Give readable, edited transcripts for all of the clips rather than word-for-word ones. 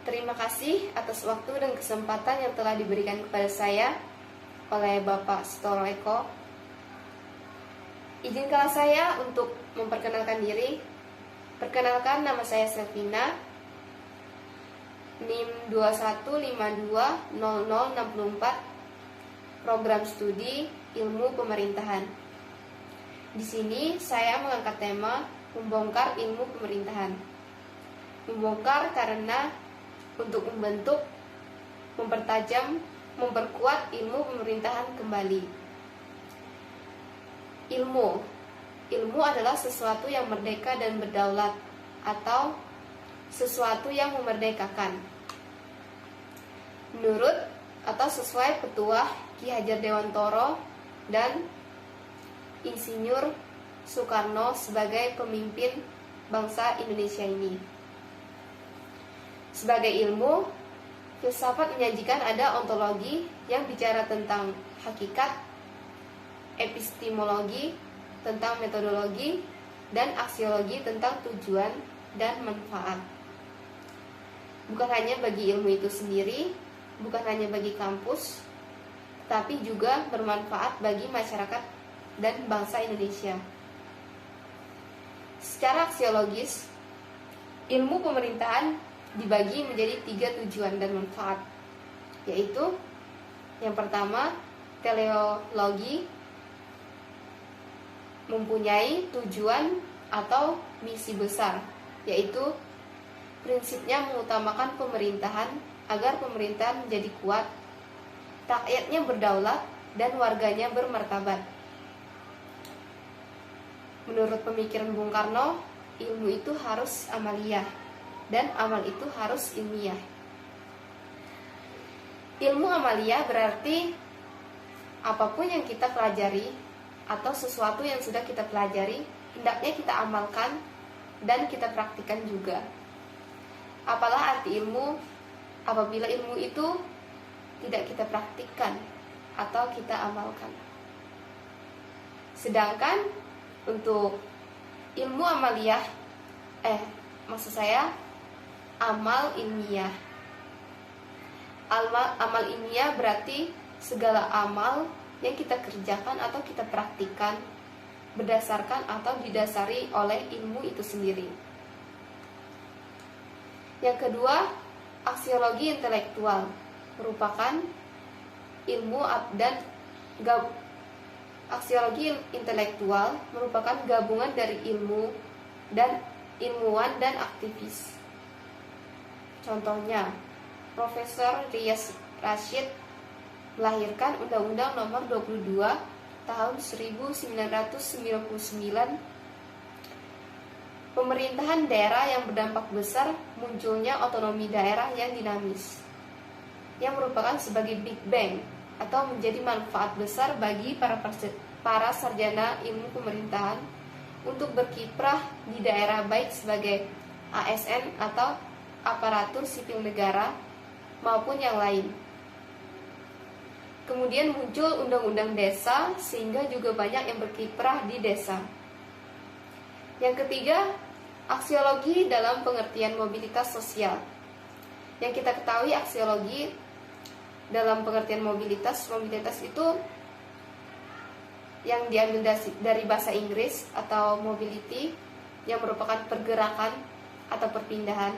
Terima kasih atas waktu dan kesempatan yang telah diberikan kepada saya oleh Bapak Sutoro Eko. Izinkanlah saya untuk memperkenalkan diri. Perkenalkan, nama saya Selvina, NIM 21520064, Program Studi Ilmu Pemerintahan. Di sini saya mengangkat tema membongkar ilmu pemerintahan. Membongkar karena untuk membentuk, mempertajam, memperkuat ilmu pemerintahan kembali. Ilmu adalah sesuatu yang merdeka dan berdaulat, atau sesuatu yang memerdekakan. Menurut atau sesuai petuah Ki Hajar Dewantoro dan Insinyur Soekarno sebagai pemimpin bangsa Indonesia ini. Sebagai ilmu, filsafat menyajikan ada ontologi yang bicara tentang hakikat, epistemologi tentang metodologi, dan aksiologi tentang tujuan dan manfaat. Bukan hanya bagi ilmu itu sendiri, bukan hanya bagi kampus, tapi juga bermanfaat bagi masyarakat dan bangsa Indonesia. Secara aksiologis, ilmu pemerintahan dibagi menjadi 3 tujuan dan manfaat, yaitu yang pertama, teleologi, mempunyai tujuan atau misi besar, yaitu prinsipnya mengutamakan pemerintahan agar pemerintahan menjadi kuat, rakyatnya berdaulat, dan warganya bermartabat. Menurut pemikiran Bung Karno, ilmu itu harus amaliyah, dan amal itu harus ilmiah. Ilmu amaliyah berarti apapun yang kita pelajari atau sesuatu yang sudah kita pelajari, hendaknya kita amalkan dan kita praktikkan juga. Apalah arti ilmu apabila ilmu itu tidak kita praktikkan atau kita amalkan. Sedangkan untuk ilmu amaliyah, amal ilmiah. Amal ilmiah berarti segala amal yang kita kerjakan atau kita praktikkan berdasarkan atau didasari oleh ilmu itu sendiri. Yang kedua, aksiologi intelektual merupakan ilmu dan aksiologi intelektual merupakan gabungan dari ilmu dan ilmuwan dan aktivis. Contohnya, Profesor Riyaz Rashid melahirkan Undang-Undang Nomor 22 Tahun 1999. Pemerintahan daerah yang berdampak besar, munculnya otonomi daerah yang dinamis, yang merupakan sebagai Big Bang atau menjadi manfaat besar bagi para sarjana ilmu pemerintahan untuk berkiprah di daerah baik sebagai ASN atau aparatur sipil negara maupun yang lain. Kemudian muncul undang-undang desa sehingga juga banyak yang berkiprah di desa. Yang ketiga, aksiologi dalam pengertian mobilitas sosial. Yang kita ketahui aksiologi dalam pengertian mobilitas itu yang diambil dari bahasa Inggris atau mobility, yang merupakan pergerakan atau perpindahan.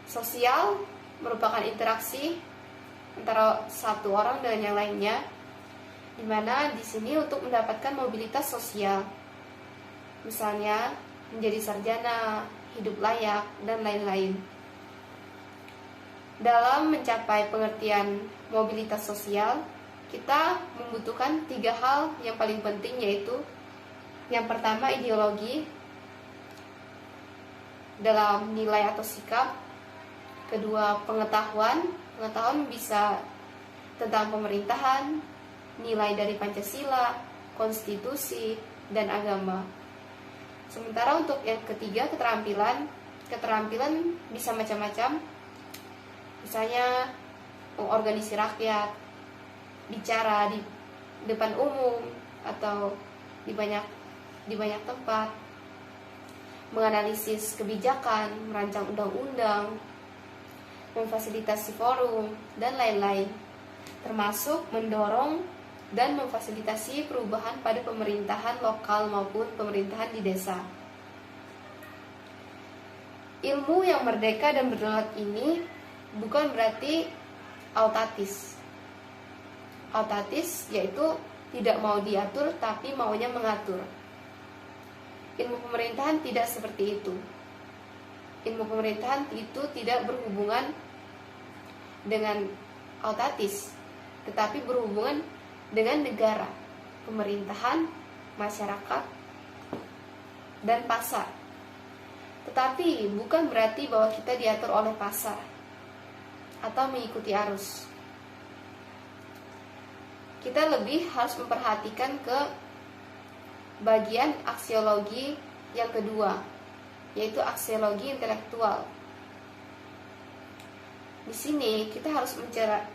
Sosial merupakan interaksi antara satu orang dengan yang lainnya, di mana di sini untuk mendapatkan mobilitas sosial, misalnya menjadi sarjana, hidup layak, dan lain-lain. Dalam mencapai pengertian mobilitas sosial, kita membutuhkan 3 hal yang paling penting, yaitu yang pertama ideologi dalam nilai atau sikap, kedua pengetahuan bisa tentang pemerintahan, nilai dari Pancasila, konstitusi, dan agama. Sementara untuk yang ketiga keterampilan bisa macam-macam. Misalnya mengorganisasi rakyat, bicara di depan umum atau di banyak tempat, menganalisis kebijakan, merancang undang-undang, memfasilitasi forum, dan lain-lain, termasuk mendorong dan memfasilitasi perubahan pada pemerintahan lokal maupun pemerintahan di desa. Ilmu yang merdeka dan berdaulat ini bukan berarti autatis. Autatis yaitu tidak mau diatur tapi maunya mengatur. Ilmu pemerintahan tidak seperti itu. Ilmu pemerintahan itu tidak berhubungan dengan autatis, tetapi berhubungan dengan negara, pemerintahan, masyarakat, dan pasar. Tetapi bukan berarti bahwa kita diatur oleh pasar atau mengikuti arus. Kita lebih harus memperhatikan ke bagian aksiologi yang kedua, yaitu aksiologi intelektual. Di sini kita harus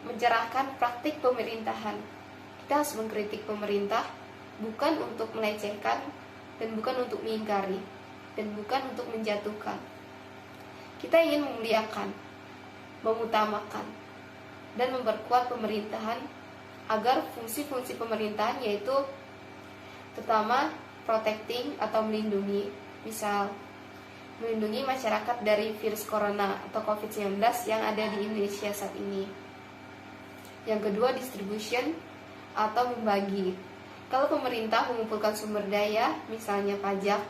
mencerahkan praktik pemerintahan. Kita harus mengkritik pemerintah bukan untuk melecehkan dan bukan untuk mengingkari dan bukan untuk menjatuhkan. Kita ingin memuliakan, mengutamakan, dan memperkuat pemerintahan agar fungsi-fungsi pemerintahan yaitu pertama protecting atau melindungi, misal melindungi masyarakat dari virus corona atau COVID-19 yang ada di Indonesia saat ini. Yang kedua, distribution atau membagi. Kalau pemerintah mengumpulkan sumber daya, misalnya pajak,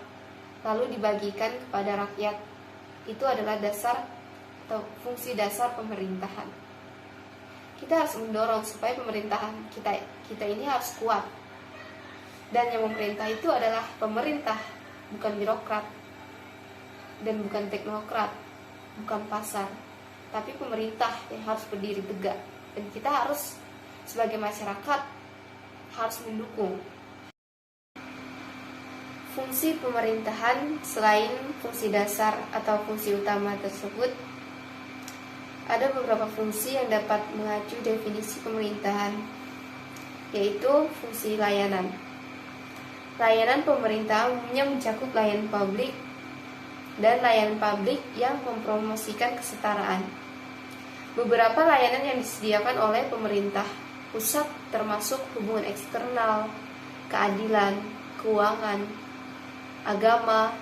lalu dibagikan kepada rakyat, itu adalah dasar atau fungsi dasar pemerintahan. Kita harus mendorong supaya pemerintahan kita ini harus kuat. Dan yang memerintah itu adalah pemerintah, bukan birokrat dan bukan teknokrat, bukan pasar, tapi pemerintah yang harus berdiri tegak. Dan kita harus sebagai masyarakat harus mendukung. Fungsi pemerintahan selain fungsi dasar atau fungsi utama tersebut, ada beberapa fungsi yang dapat mengacu definisi pemerintahan, yaitu fungsi layanan. Layanan pemerintah umumnya mencakup layanan publik dan layanan publik yang mempromosikan kesetaraan. Beberapa layanan yang disediakan oleh pemerintah pusat termasuk hubungan eksternal, keadilan, keuangan, agama,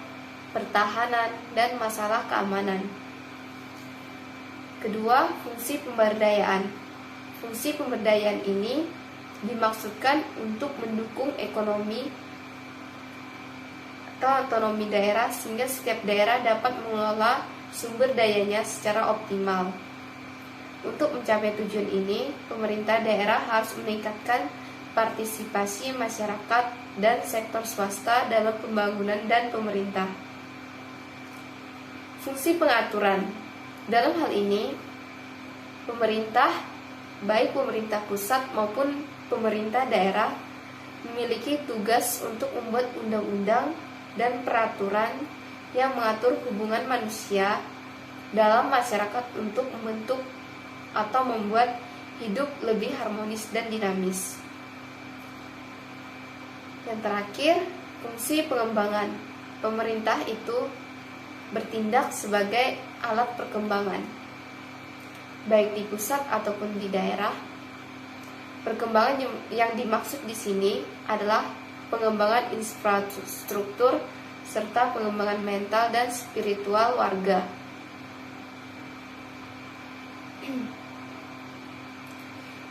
pertahanan, dan masalah keamanan. Kedua, fungsi pemberdayaan. Fungsi pemberdayaan ini dimaksudkan untuk mendukung ekonomi atau otonomi daerah sehingga setiap daerah dapat mengelola sumber dayanya secara optimal. Untuk mencapai tujuan ini, pemerintah daerah harus meningkatkan partisipasi masyarakat dan sektor swasta dalam pembangunan dan pemerintah. Fungsi pengaturan. Dalam hal ini, pemerintah, baik pemerintah pusat maupun pemerintah daerah, memiliki tugas untuk membuat undang-undang dan peraturan yang mengatur hubungan manusia dalam masyarakat untuk membentuk atau membuat hidup lebih harmonis dan dinamis. Yang terakhir, fungsi pengembangan. Pemerintah itu bertindak sebagai alat perkembangan, baik di pusat ataupun di daerah. Perkembangan yang dimaksud di sini adalah pengembangan infrastruktur serta pengembangan mental dan spiritual warga.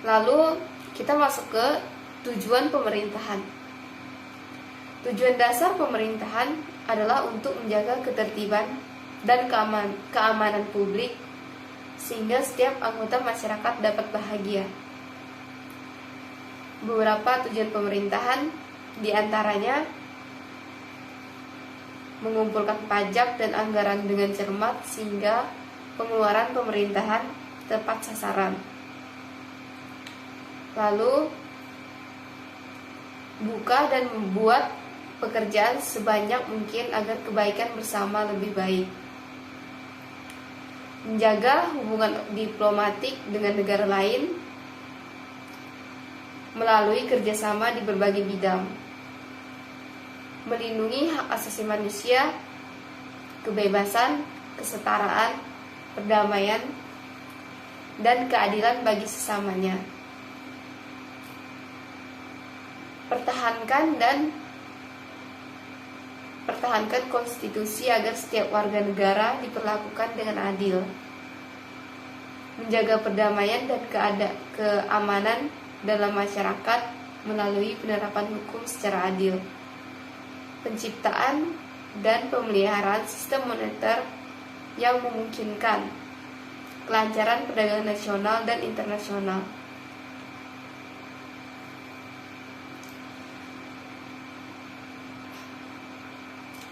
Lalu kita masuk ke tujuan pemerintahan. Tujuan dasar pemerintahan adalah untuk menjaga ketertiban dan keamanan publik sehingga setiap anggota masyarakat dapat bahagia. Beberapa tujuan pemerintahan diantaranya mengumpulkan pajak dan anggaran dengan cermat sehingga pengeluaran pemerintahan tepat sasaran. Lalu buka dan membuat pekerjaan sebanyak mungkin agar kebaikan bersama lebih baik. Menjaga hubungan diplomatik dengan negara lain melalui kerjasama di berbagai bidang. Melindungi hak asasi manusia, kebebasan, kesetaraan, perdamaian, dan keadilan bagi sesamanya. Pertahankan konstitusi agar setiap warga negara diperlakukan dengan adil. Menjaga perdamaian dan keamanan dalam masyarakat melalui penerapan hukum secara adil. Penciptaan dan pemeliharaan sistem moneter yang memungkinkan kelancaran perdagangan nasional dan internasional.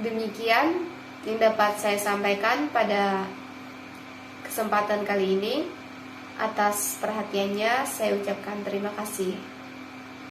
Demikian yang dapat saya sampaikan pada kesempatan kali ini. Atas perhatiannya saya ucapkan terima kasih.